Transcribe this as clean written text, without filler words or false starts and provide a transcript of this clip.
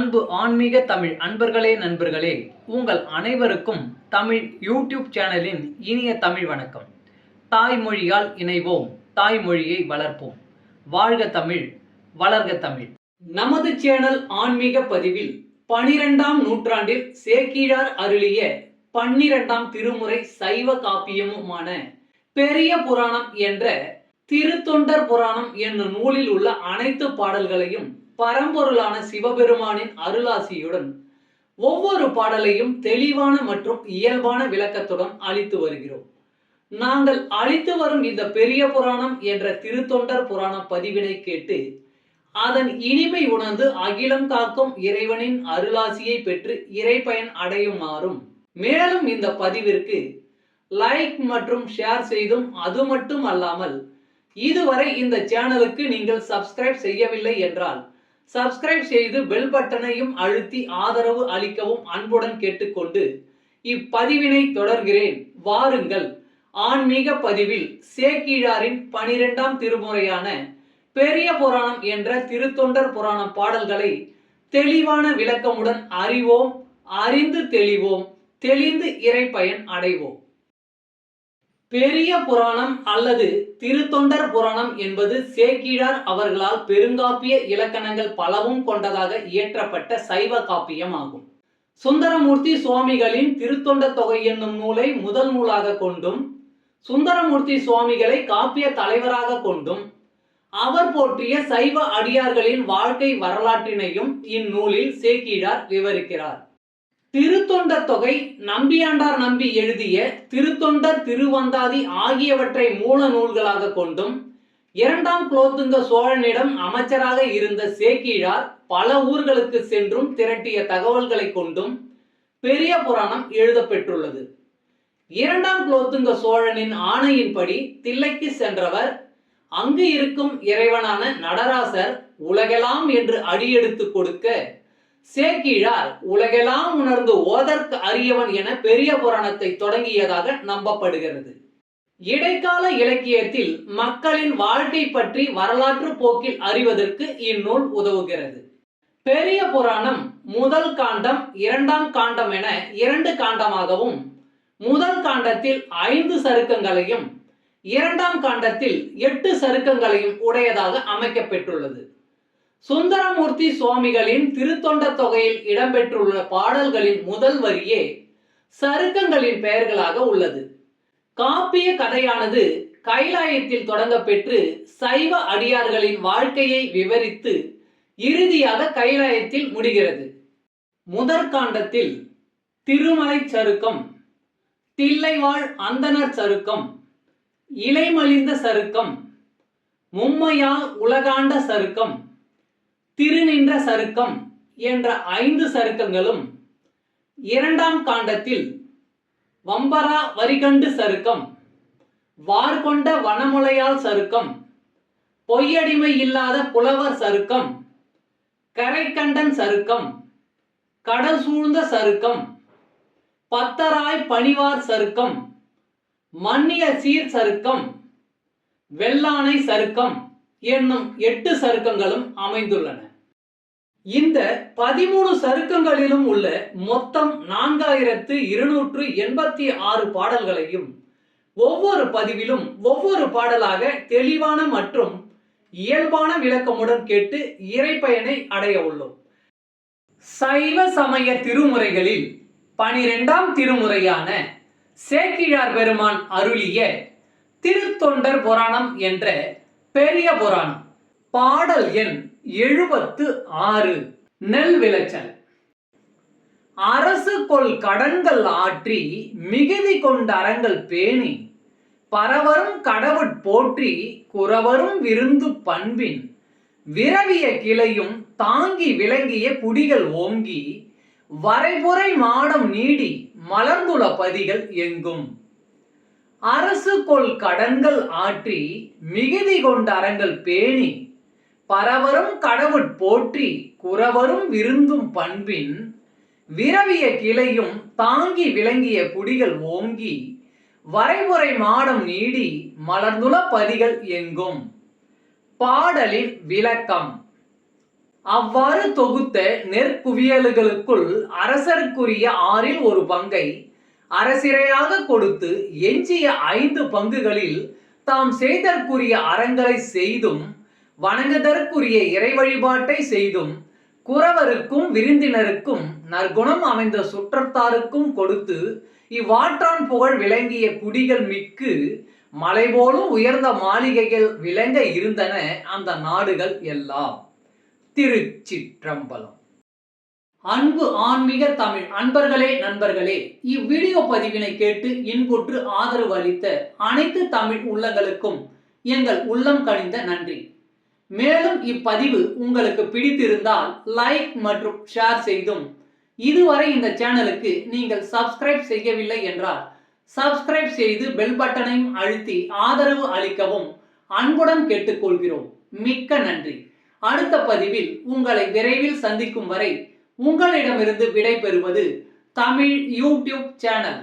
அன்பு ஆன்மீக தமிழ் அன்பர்களே நண்பர்களே, உங்கள் அனைவருக்கும் தமிழ் யூடியூப் சேனலின் இனிய தமிழ் வணக்கம். தாய்மொழியால் இணைவோம், தாய்மொழியை வளர்ப்போம். வாழ்க தமிழ், வளர்க தமிழ். நமது சேனல் ஆன்மீக பதிவில் 12ஆம் நூற்றாண்டில் சேக்கிழார் அருளிய 12ஆம் திருமுறை சைவ காப்பியமுமான பெரிய புராணம் என்ற திருத்தொண்டர் புராணம் என்னும் நூலில் உள்ள அனைத்து பாடல்களையும் பரம்பொருளான சிவபெருமானின் அருளாசியுடன் ஒவ்வொரு பாடலையும் தெளிவான மற்றும் இயல்பான விளக்கத்துடன் அளித்து வருகிறோம். நாங்கள் அளித்து வரும் இந்த பெரிய புராணம் என்ற திருத்தொண்டர் புராண பதிவினை கேட்டு அதன் இனிமை உணர்ந்து அகிலம் காக்கும் இறைவனின் அருளாசியை பெற்று இறைப்பயன் அடையுமாறும், மேலும் இந்த பதிவிற்கு லைக் மற்றும் ஷேர் செய்தும், அது மட்டும் அல்லாமல் இதுவரை இந்த சேனலுக்கு நீங்கள் சப்ஸ்கிரைப் செய்யவில்லை என்றால் சப்ஸ்கிரைப் செய்து பெல் பட்டனையும் அழுத்தி ஆதரவு அளிக்கவும் அன்புடன் கேட்டுக்கொண்டு இப்பதிவினை தொடர்கிறேன். வாருங்கள், ஆன்மீக பதிவில் சேக்கிழாரின் 12ஆம் திருமுறையான பெரிய புராணம் என்ற திருத்தொண்டர் புராண பாடல்களை தெளிவான விளக்கமுடன் அறிவோம், அறிந்து தெளிவோம், தெளிந்து இறைப்பயன் அடைவோம். பெரிய புராணம் அல்லது திருத்தொண்டர் புராணம் என்பது சேக்கிழார் அவர்களால் பெருங்காப்பிய இலக்கணங்கள் பலவும் கொண்டதாக இயற்றப்பட்ட சைவ காப்பியம் ஆகும். சுந்தரமூர்த்தி சுவாமிகளின் திருத்தொண்ட தொகை என்னும் நூலை முதல் நூலாக கொண்டும், சுந்தரமூர்த்தி சுவாமிகளை காப்பிய தலைவராக கொண்டும், அவர் போற்றிய சைவ அடியார்களின் வாழ்க்கை வரலாற்றினையும் இந்நூலில் சேக்கிழார் விவரிக்கிறார். திருத்தொண்டர் தொகை நம்பியாண்டார் நம்பி எழுதிய திருத்தொண்டர் திருவந்தாதி ஆகியவற்றை மூல நூல்களாக கொண்டும், 2ஆம் குலோத்துங்க சோழனிடம் அமைச்சராக இருந்த சேக்கிழார் பல ஊர்களுக்கு சென்றும் திரட்டிய தகவல்களை கொண்டும் பெரிய புராணம் எழுதப்பெற்றுள்ளது. 2ஆம் குலோத்துங்க சோழனின் ஆணையின்படி தில்லைக்கு சென்றவர் அங்கு இருக்கும் இறைவனான நடராசர் உலகெல்லாம் என்று அடியெடுத்து கொடுக்க சேக்கிழார் உலகெல்லாம் உணர்ந்து ஓதற்கு அரியவன் என பெரிய புராணத்தை தொடங்கியதாக நம்பப்படுகிறது. இடைக்கால இலக்கியத்தில் மக்களின் வாழ்க்கை பற்றி வரலாற்று போக்கில் அறிவதற்கு இந்நூல் உதவுகிறது. பெரிய புராணம் முதல் காண்டம், 2ஆம் காண்டம் என 2 காண்டமாகவும், முதல் காண்டத்தில் 5 சருக்கங்களையும் 2ஆம் காண்டத்தில் 8 சருக்கங்களையும் உடையதாக அமைக்கப்பெற்றுள்ளது. சுந்தரமூர்த்தி சுவாமிகளின் திருத்தொண்ட தொகையில் இடம்பெற்றுள்ள பாடல்களின் முதல் வரியே சருக்கங்களின் பெயர்களாக உள்ளது. காப்பிய கதையானது கைலாயத்தில் தொடங்க பெற்று சைவ அடியார்களின் வாழ்க்கையை விவரித்து இறுதியாக கைலாயத்தில் முடிகிறது. முதற்காண்டத்தில் திருமலை சருக்கம், தில்லைவாழ் அந்தணர் சருக்கம், இலைமலிந்த சருக்கம், மும்மையால் உலகாண்ட சருக்கம், திருநின்ற சருக்கம் என்ற 5 சருக்கங்களும், 2ஆம் காண்டத்தில் வம்பரா வரிகண்டு சருக்கம், வார்கொண்ட வனமுலையால் சருக்கம், பொய்யடிமை இல்லாத புலவர் சருக்கம், கரைக்கண்டன் சருக்கம், கடல் சூழ்ந்த சருக்கம், பத்தராய் பணிவார் சருக்கம், மன்னிய சீர் சருக்கம், வெள்ளானை சருக்கம் என்னும் 8 சருக்கங்களும் அமைந்துள்ளன. இந்த 13 சருக்கங்களிலும் உள்ள மொத்தம் 4286 பாடல்களையும் ஒவ்வொரு பதிவிலும் ஒவ்வொரு பாடலாக தெளிவான மற்றும் இயல்பான விளக்கமுடன் கேட்டு இறைப்பயனை அடைய உள்ளோம். சைவ சமய திருமுறைகளில் 12ஆம் திருமுறையான சேக்கிழார் பெருமான் அருளிய திருத்தொண்டர் புராணம் என்ற பெரிய புராணம் பாடல் எண் 76 நெல் விளைச்சல். அரசு கொள் கடன்கள் ஆற்றி மிகுதி கொண்ட அறங்கள் பேணி பரவரும் கடவுட் போற்றி குறவரும் விருந்து பண்பின் விரவிய கிளையும் தாங்கி விளங்கிய குடிகள் ஓங்கி வரைபுரை மாடம் நீடி மலர்ந்துள்ள பதிகள் எங்கும். அரசு கொள் கடன்கள் ஆற்றி மிகுதி கொண்ட அறங்கள் பேணி பரவரும் கடவுட் போற்றி குறவரும் விருந்தும் பண்பின் விரவிய கிளையும் தாங்கி விளங்கிய குடிகள் ஓங்கி வரைமுறை மாடம் நீடி மலர்ந்துள்ள பதிகள் எங்கும். பாடலின் விளக்கம். அவ்வாறு தொகுத்த நெற்குவியல்களுக்குள் அரசருக்குரிய 6இல் ஒரு பங்கை அரசிறையாக கொடுத்து எஞ்சிய 5 பங்குகளில் தாம் செய்தற்குரிய அறங்களை செய்தும் வணங்குதற்குரிய இறை வழிபாட்டை செய்தும் குறவருக்கும் விருந்தினருக்கும் நற்குணம் அமைந்த சுற்றத்தாருக்கும் கொடுத்து இவ்வாற்றான் புகழ் விளங்கிய குடிகள் மிக்கு மலை போலும் உயர்ந்த மாளிகைகள் விளங்க இருந்தன அந்த நாடுகள் எல்லாம். திருச்சிற்றம்பலம். அன்பு ஆன்மீக தமிழ் அன்பர்களே, நண்பர்களே, இவ்வீடியோ பதிவினை கேட்டு இன்புற்று ஆதரவு அளித்த அனைத்து தமிழ் உள்ளங்களுக்கும் எங்கள் உள்ளம் கனிந்த நன்றி. மேலும் இப்பதிவு உங்களுக்கு பிடித்திருந்தால் லைக் மற்றும் ஷேர் செய்தும், இதுவரை இந்த சேனலுக்கு நீங்கள் சப்ஸ்கிரைப் செய்யவில்லை என்றால் சப்ஸ்கிரைப் செய்து பெல் பட்டனையும் அழுத்தி ஆதரவு அளிக்கவும் அன்புடன் கேட்டுக்கொள்கிறோம். மிக்க நன்றி. அடுத்த பதிவில் உங்களை விரைவில் சந்திக்கும் வரை உங்களிடமிருந்து விடை பெறுவது தமிழ் யூடியூப் சேனல்.